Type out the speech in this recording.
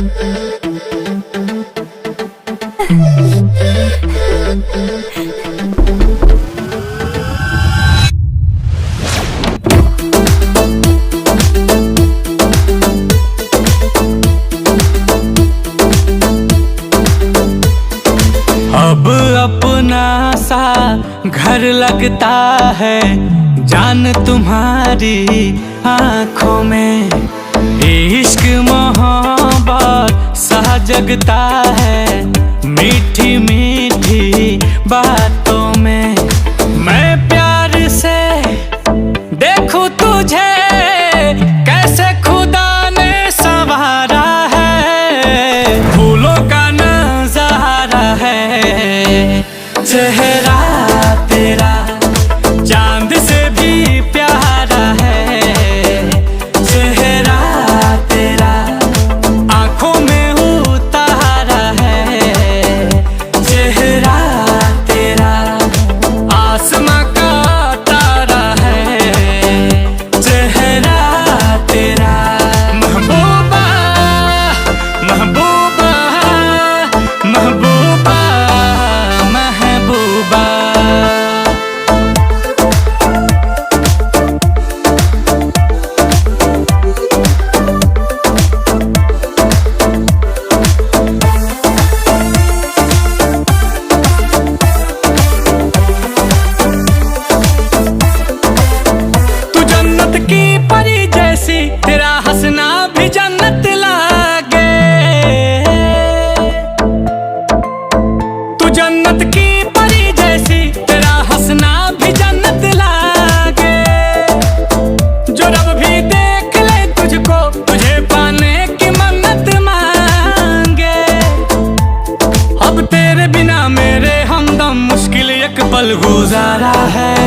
अब अपना सा घर लगता है जान तुम्हारी आंखों में। इश्क मोहब्बत सा जगता है मीठी मीठी बातों में। मैं प्यार से देखूं तुझे कैसे खुदा ने संवारा है। फूलों का नजारा है चेहरा तेरा चांद से भी प्यारा है। चेहरा तेरा आंखों में उतारा है। चेहरा तेरा आसमां का तारा है। चेहरा तेरा महबूबा महबूबा महबूबा महबूबा। तू जन्नत की परी जैसी तेरा हंसना भी जन्नत लागे। तू जन्नत की परी जैसी तेरा हंसना भी जन्नत लागे। जो रब भी देख ले तुझको तुझे पाने की मन्नत मांगे। अब तेरे बिना मेरे हमदम मुश्किल एक पल गुजारा है।